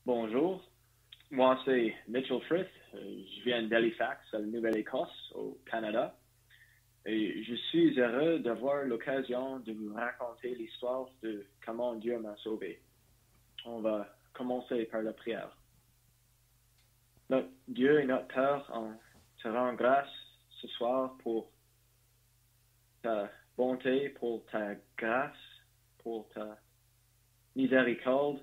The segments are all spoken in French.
Bonjour, moi c'est Mitchell Frith. Je viens d'Halifax, à la Nouvelle-Écosse, au Canada, et je suis heureux d'avoir l'occasion de vous raconter l'histoire de comment Dieu m'a sauvé. On va commencer par la prière. Notre Dieu et notre Père, on te rend grâce ce soir pour ta bonté, pour ta grâce, pour ta miséricorde,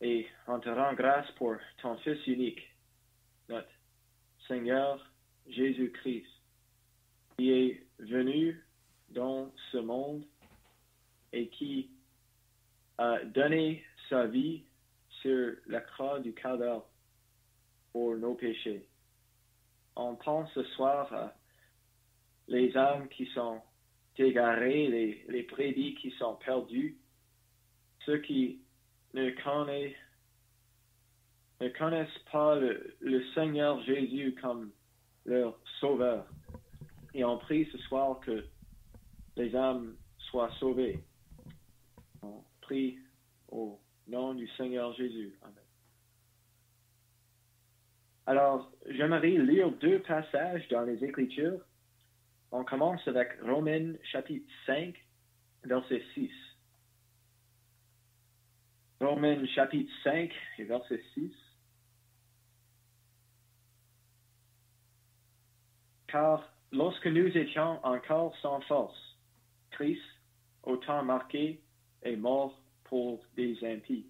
et on te rend grâce pour ton Fils unique, notre Seigneur Jésus-Christ, qui est venu dans ce monde et qui a donné sa vie sur la croix du Calvaire pour nos péchés. On pense ce soir à les âmes qui sont égarées, les brebis qui sont perdues, ceux qui ne connaissent pas le Seigneur Jésus comme leur sauveur. Et on prie ce soir que les âmes soient sauvées. On prie au nom du Seigneur Jésus. Amen. Alors, j'aimerais lire deux passages dans les Écritures. On commence avec Romains chapitre 5, verset 6. Romains chapitre 5 et verset 6. Car lorsque nous étions encore sans force, Christ, au temps marqué, est mort pour des impies.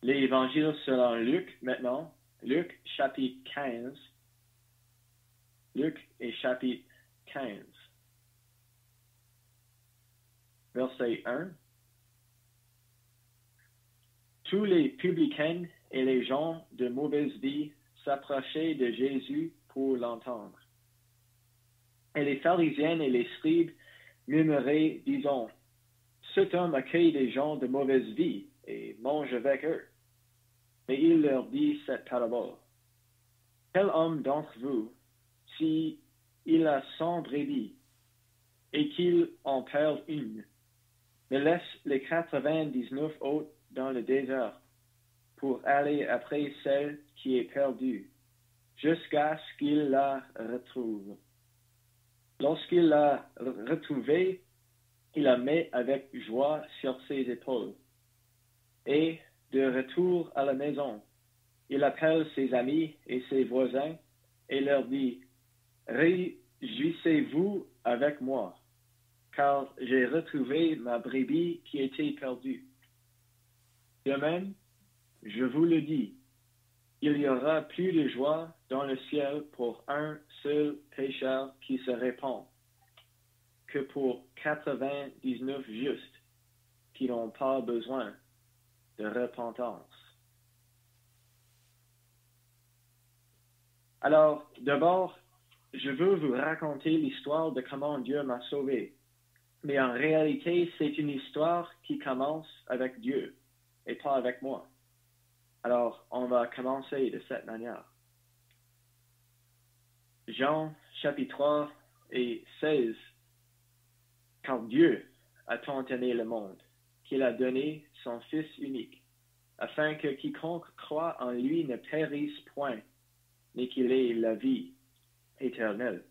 L'Évangile selon Luc maintenant, Luc chapitre 15. Luc et chapitre 15. Verset 1. Tous les publicains et les gens de mauvaise vie s'approchaient de Jésus pour l'entendre. Et les pharisiens et les scribes murmuraient, disant, cet homme accueille des gens de mauvaise vie et mange avec eux. Mais il leur dit cette parabole. Quel homme d'entre vous, si il a 100 brebis et qu'il en perd une, ne laisse les 99 autres dans le désert pour aller après celle qui est perdue, jusqu'à ce qu'il la retrouve. Lorsqu'il l'a retrouvée, il la met avec joie sur ses épaules. Et, de retour à la maison, il appelle ses amis et ses voisins et leur dit, réjouissez-vous avec moi, car j'ai retrouvé ma brebis qui était perdue. De même, je vous le dis, il y aura plus de joie dans le ciel pour un seul pécheur qui se répand que pour 99 justes qui n'ont pas besoin de repentance. Alors, d'abord, je veux vous raconter l'histoire de comment Dieu m'a sauvé. Mais en réalité, c'est une histoire qui commence avec Dieu et pas avec moi. Alors, on va commencer de cette manière. Jean, chapitre 3 et 16. Car Dieu a tant aimé le monde, qu'il a donné son Fils unique, afin que quiconque croit en lui ne périsse point, mais qu'il ait la vie éternelle.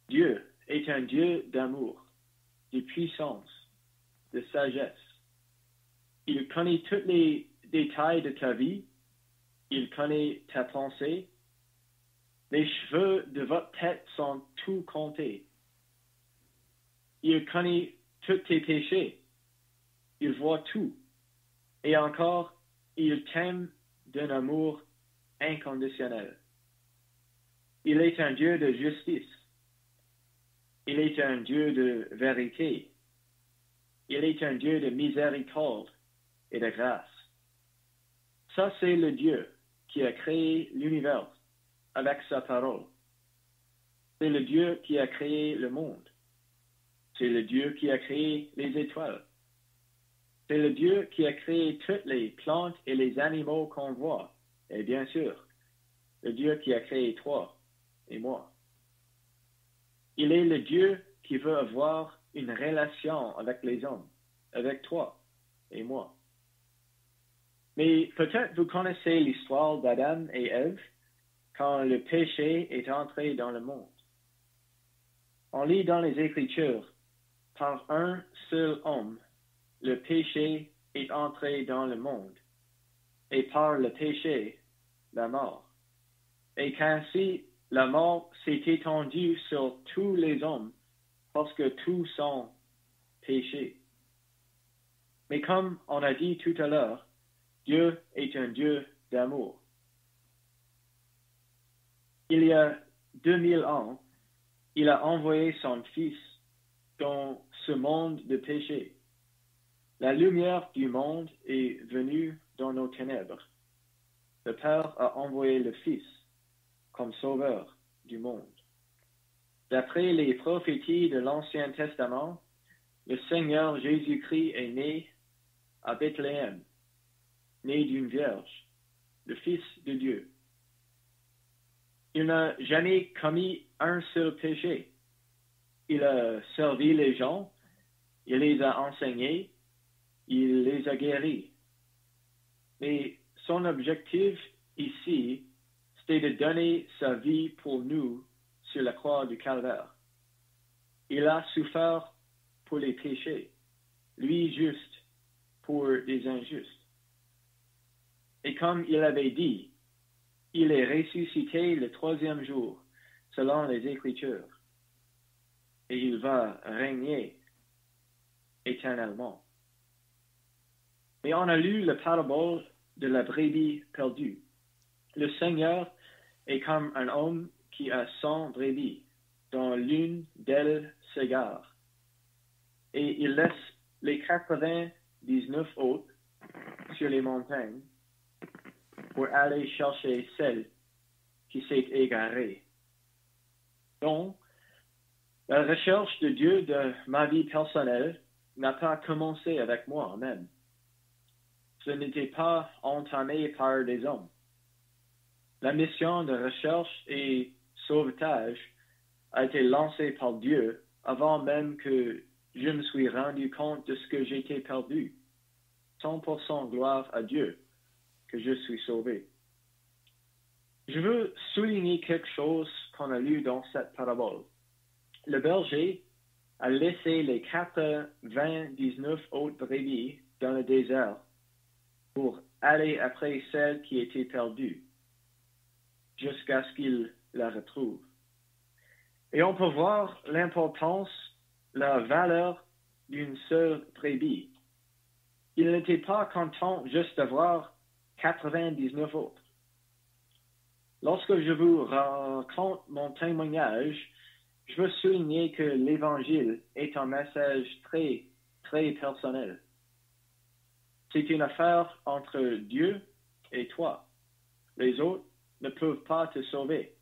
Dieu est un Dieu d'amour, de puissance, de sagesse. Il connaît tous les détails de ta vie. Il connaît ta pensée. Les cheveux de votre tête sont tout comptés. Il connaît tous tes péchés. Il voit tout. Et encore, il t'aime d'un amour inconditionnel. Il est un Dieu de justice. Il est un Dieu de vérité. Il est un Dieu de miséricorde et de grâce. Ça, c'est le Dieu qui a créé l'univers avec sa parole. C'est le Dieu qui a créé le monde. C'est le Dieu qui a créé les étoiles. C'est le Dieu qui a créé toutes les plantes et les animaux qu'on voit. Et bien sûr, le Dieu qui a créé toi et moi. Il est le Dieu qui veut avoir une relation avec les hommes, avec toi et moi. Mais peut-être vous connaissez l'histoire d'Adam et Ève quand le péché est entré dans le monde. On lit dans les Écritures, par un seul homme, le péché est entré dans le monde, et par le péché, la mort. Et qu'ainsi, la mort s'est étendue sur tous les hommes, parce que tous sont péchés. Mais comme on a dit tout à l'heure, Dieu est un Dieu d'amour. Il y a 2000 ans, il a envoyé son Fils dans ce monde de péché. La lumière du monde est venue dans nos ténèbres. Le Père a envoyé le Fils comme sauveur du monde. D'après les prophéties de l'Ancien Testament, le Seigneur Jésus-Christ est né à Bethléem, né d'une vierge, le Fils de Dieu. Il n'a jamais commis un seul péché. Il a servi les gens, il les a enseignés, il les a guéris. Mais son objectif ici, c'était de donner sa vie pour nous sur la croix du Calvaire. Il a souffert pour les péchés, lui juste pour les injustes. Et comme il avait dit, il est ressuscité le 3e jour, selon les Écritures, et il va régner éternellement. Et on a lu le parabole de la brebis perdue. Le Seigneur est comme un homme qui a 100 brebis, dont l'une d'elles s'égare. Et il laisse les 99 autres sur les montagnes pour aller chercher celle qui s'est égarée. Donc, la recherche de Dieu de ma vie personnelle n'a pas commencé avec moi-même. Ce n'était pas entamé par des hommes. La mission de recherche et sauvetage a été lancée par Dieu avant même que je me suis rendu compte de ce que j'étais perdu. 100% gloire à Dieu que je suis sauvé. Je veux souligner quelque chose qu'on a lu dans cette parabole. Le berger a laissé les 99 autres brebis dans le désert pour aller après celle qui était perdue, jusqu'à ce qu'il la retrouve. Et on peut voir l'importance, la valeur d'une seule brebis. Il n'était pas content juste d'avoir 99 autres. Lorsque je vous raconte mon témoignage, je veux souligner que l'Évangile est un message très, très personnel. C'est une affaire entre Dieu et toi. Les autres ne peuvent pas te sauver.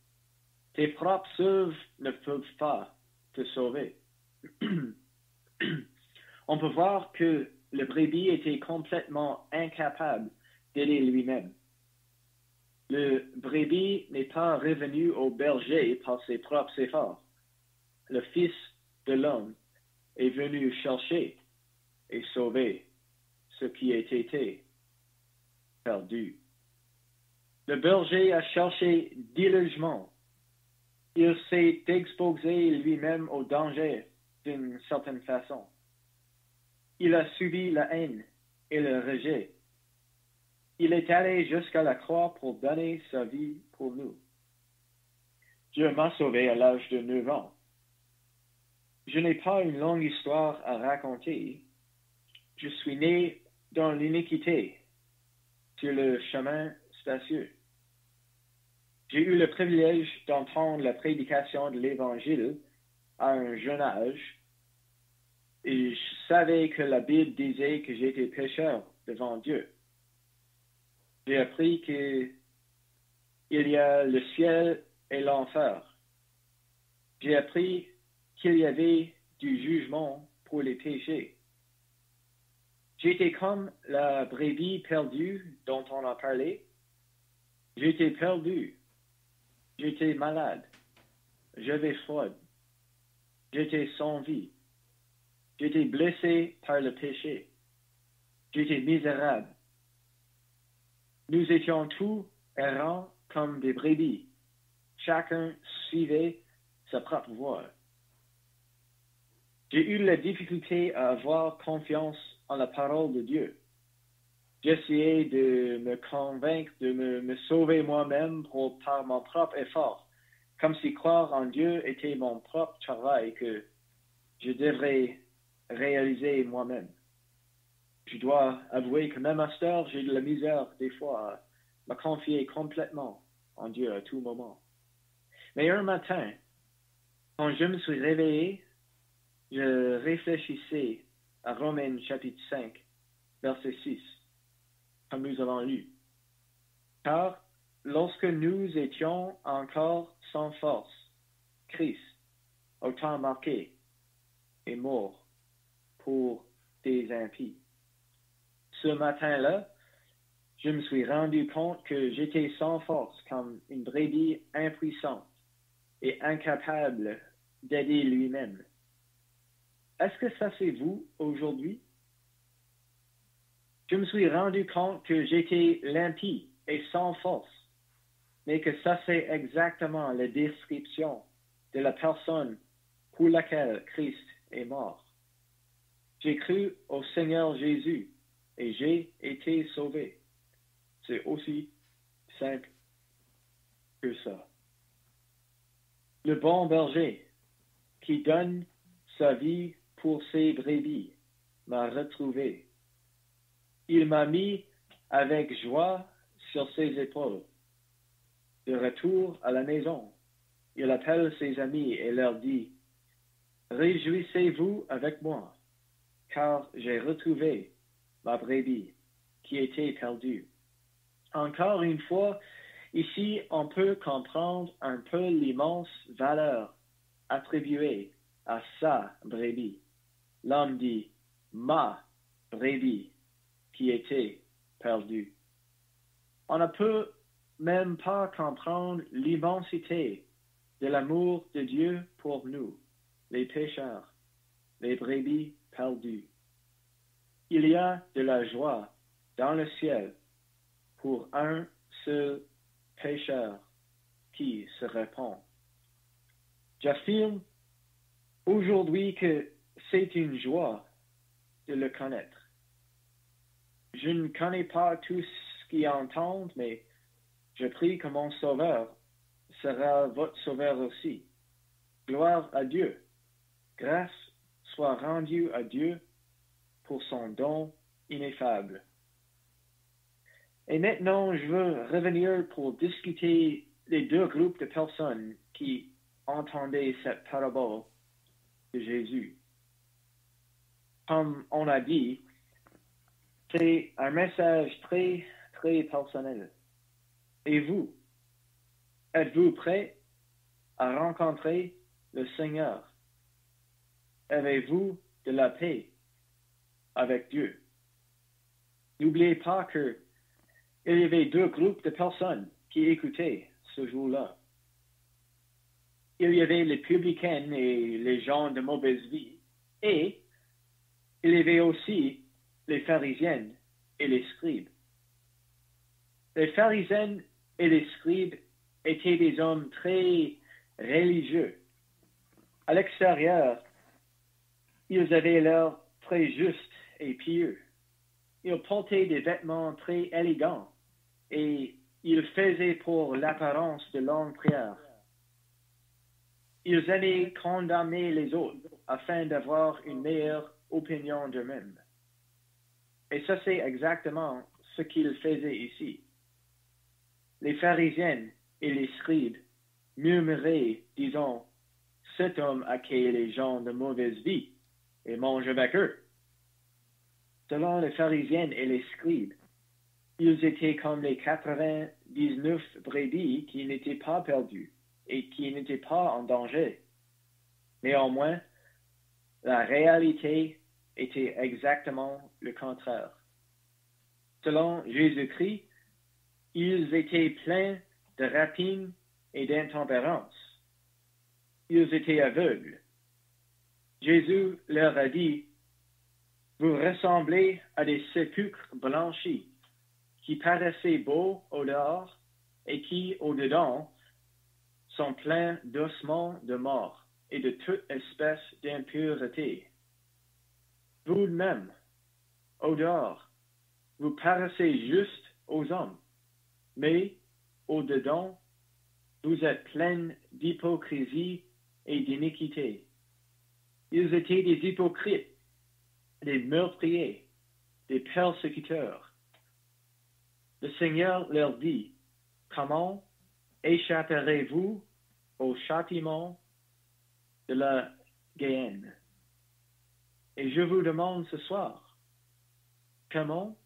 Tes propres œuvres ne peuvent pas te sauver. On peut voir que le brebis était complètement incapable d'aider lui-même. Le brebis n'est pas revenu au berger par ses propres efforts. Le Fils de l'homme est venu chercher et sauver ce qui était perdu. Le berger a cherché diligement. Il s'est exposé lui-même au danger d'une certaine façon. Il a subi la haine et le rejet. Il est allé jusqu'à la croix pour donner sa vie pour nous. Dieu m'a sauvé à l'âge de 9 ans. Je n'ai pas une longue histoire à raconter. Je suis né dans l'iniquité, sur le chemin spacieux. J'ai eu le privilège d'entendre la prédication de l'Évangile à un jeune âge, et je savais que la Bible disait que j'étais pécheur devant Dieu. J'ai appris qu'il y a le ciel et l'enfer. J'ai appris qu'il y avait du jugement pour les péchés. J'étais comme la brebis perdue dont on a parlé. J'étais perdu. J'étais malade. J'avais froid. J'étais sans vie. J'étais blessé par le péché. J'étais misérable. Nous étions tous errants comme des brebis. Chacun suivait sa propre voie. J'ai eu la difficulté à avoir confiance en la parole de Dieu. J'essayais de me convaincre de me sauver moi-même par mon propre effort, comme si croire en Dieu était mon propre travail que je devrais réaliser moi-même. Je dois avouer que même à cette heure, j'ai de la misère des fois à me confier complètement en Dieu à tout moment. Mais un matin, quand je me suis réveillé, je réfléchissais à Romains chapitre 5, verset 6, comme nous avons lu. Car lorsque nous étions encore sans force, Christ, au temps marqué, est mort pour des impies. Ce matin-là, je me suis rendu compte que j'étais sans force comme une brebis impuissante et incapable d'aider lui-même. Est-ce que ça c'est vous aujourd'hui? Je me suis rendu compte que j'étais l'impie et sans force, mais que ça c'est exactement la description de la personne pour laquelle Christ est mort. J'ai cru au Seigneur Jésus et j'ai été sauvé. C'est aussi simple que ça. Le bon berger qui donne sa vie pour ses brebis m'a retrouvé. Il m'a mis avec joie sur ses épaules. De retour à la maison, il appelle ses amis et leur dit, « Réjouissez-vous avec moi, car j'ai retrouvé ma brebis qui était perdue. » Encore une fois, ici, on peut comprendre un peu l'immense valeur attribuée à sa brebis. L'homme dit, ma brebis qui était perdue. On ne peut même pas comprendre l'immensité de l'amour de Dieu pour nous, les pécheurs, les brebis perdues. Il y a de la joie dans le ciel pour un seul pécheur qui se répand. J'affirme aujourd'hui que c'est une joie de le connaître. Je ne connais pas tous qui entendent, mais je prie que mon Sauveur sera votre Sauveur aussi. Gloire à Dieu. Grâce soit rendue à Dieu pour son don ineffable. Et maintenant, je veux revenir pour discuter les deux groupes de personnes qui entendaient cette parabole de Jésus. Comme on a dit, c'est un message très, très personnel. Et vous, êtes-vous prêts à rencontrer le Seigneur? Avez-vous de la paix avec Dieu? N'oubliez pas que il y avait deux groupes de personnes qui écoutaient ce jour-là. Il y avait les publicains et les gens de mauvaise vie, et il y avait aussi les pharisiens et les scribes. Les pharisiens et les scribes étaient des hommes très religieux. À l'extérieur, ils avaient l'air très justes et pieux. Ils portaient des vêtements très élégants et ils faisaient pour l'apparence de longues prières. Ils aimaient condamner les autres afin d'avoir une meilleure opinion d'eux-mêmes. Et ça, c'est exactement ce qu'ils faisaient ici. Les pharisiens et les scribes murmuraient, disant, « Cet homme accueille les gens de mauvaise vie et mange avec eux. » Selon les pharisiens et les scribes, ils étaient comme les 99 brebis qui n'étaient pas perdus et qui n'étaient pas en danger. Néanmoins, la réalité était exactement le contraire. Selon Jésus-Christ, ils étaient pleins de rapine et d'intempérance. Ils étaient aveugles. Jésus leur a dit, « Vous ressemblez à des sépulcres blanchis qui paraissaient beaux au dehors et qui, au-dedans, sont pleins d'ossements de mort et de toute espèce d'impureté. Vous-même, au dehors, vous paraissez juste aux hommes, mais au-dedans, vous êtes pleins d'hypocrisie et d'iniquité. Ils étaient des hypocrites, des meurtriers, des persécuteurs. Le Seigneur leur dit, comment échapperez-vous au châtiment de la Géhenne? Et je vous demande ce soir, comment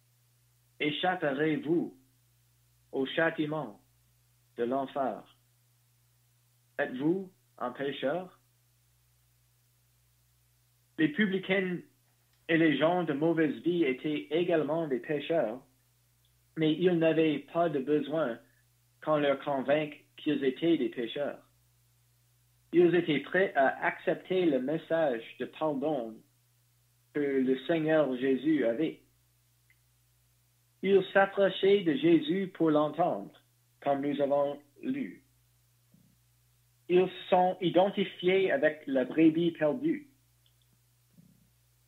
échapperez-vous au châtiment de l'enfer? Êtes-vous un pécheur? Les publicains et les gens de mauvaise vie étaient également des pécheurs, mais ils n'avaient pas de besoin qu'on leur convainque qu'ils étaient des pécheurs. Ils étaient prêts à accepter le message de pardon que le Seigneur Jésus avait. Ils s'approchaient de Jésus pour l'entendre, comme nous avons lu. Ils sont identifiés avec la brebis perdue.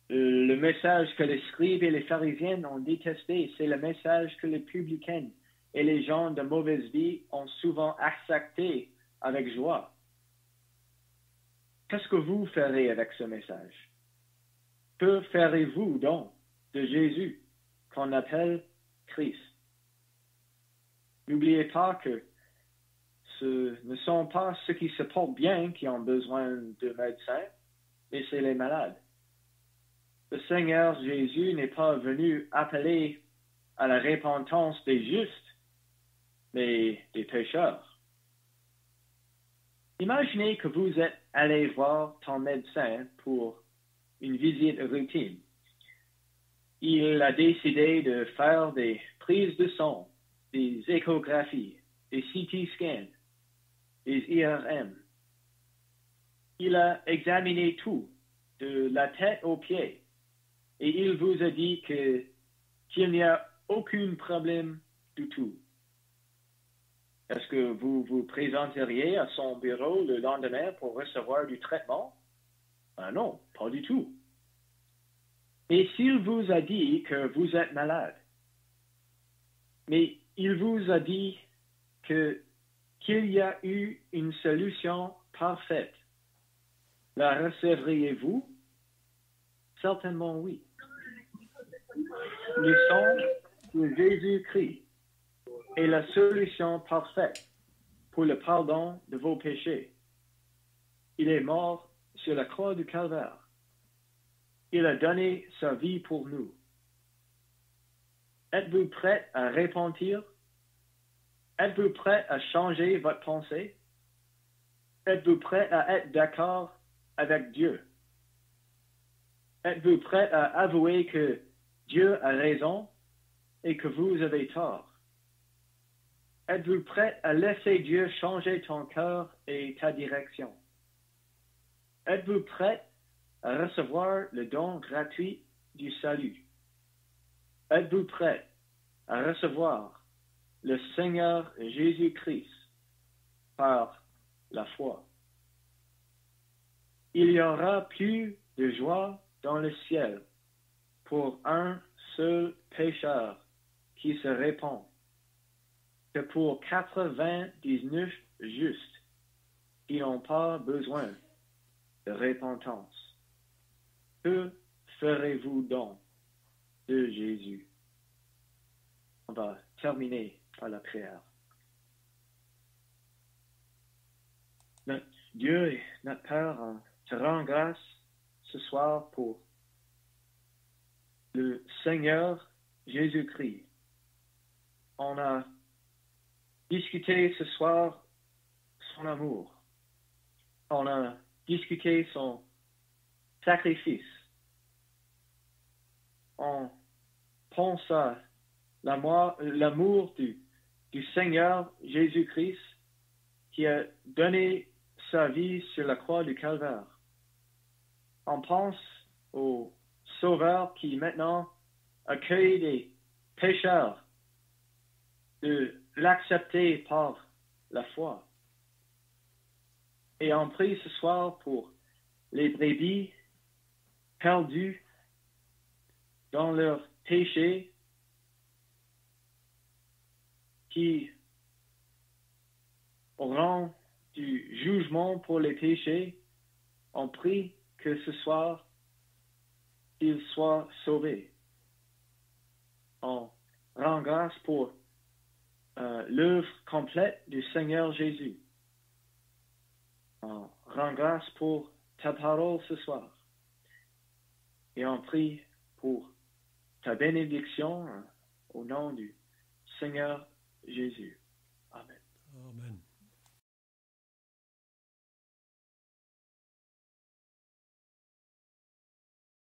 Le message que les scribes et les pharisiens ont détesté, c'est le message que les publicains et les gens de mauvaise vie ont souvent accepté avec joie. Qu'est-ce que vous ferez avec ce message? Que ferez-vous donc de Jésus qu'on appelle Christ? N'oubliez pas que ce ne sont pas ceux qui se portent bien qui ont besoin de médecins, mais c'est les malades. Le Seigneur Jésus n'est pas venu appeler à la repentance des justes, mais des pécheurs. Imaginez que vous êtes allé voir ton médecin pour une visite routine. Il a décidé de faire des prises de sang, des échographies, des CT scans, des IRM. Il a examiné tout, de la tête aux pieds. Et il vous a dit qu'il n'y a aucun problème du tout. Est-ce que vous vous présenteriez à son bureau le lendemain pour recevoir du traitement? Ah non, pas du tout. Et s'il vous a dit que vous êtes malade, mais il vous a dit qu'il y a eu une solution parfaite, la recevriez-vous? Certainement oui. Le sang de Jésus-Christ est la solution parfaite pour le pardon de vos péchés. Il est mort sur la croix du Calvaire. Il a donné sa vie pour nous. Êtes-vous prêt à repentir? Êtes-vous prêt à changer votre pensée? Êtes-vous prêt à être d'accord avec Dieu? Êtes-vous prêt à avouer que Dieu a raison et que vous avez tort? Êtes-vous prêt à laisser Dieu changer ton cœur et ta direction? Êtes-vous prêt à recevoir le don gratuit du salut? Êtes-vous prêt à recevoir le Seigneur Jésus-Christ par la foi? Il y aura plus de joie dans le ciel pour un seul pécheur qui se répand que pour 99 justes qui n'ont pas besoin de repentance. Que ferez-vous donc de Jésus? On va terminer par la prière. Notre Dieu et notre Père, on te rend grâce ce soir pour le Seigneur Jésus-Christ. On a discuté ce soir son amour. On a discuté son sacrifice. On pense à l'amour du Seigneur Jésus-Christ qui a donné sa vie sur la croix du Calvaire. On pense au Sauveur qui maintenant accueille des pécheurs de l'accepter par la foi. Et on prie ce soir pour les brebis perdues dans leurs péchés qui auront du jugement pour les péchés. On prie que ce soir, qu'ils soient sauvés. On rend grâce pour l'œuvre complète du Seigneur Jésus. On rend grâce pour ta parole ce soir. Et on prie pour ta bénédiction au nom du Seigneur Jésus. Amen. Amen.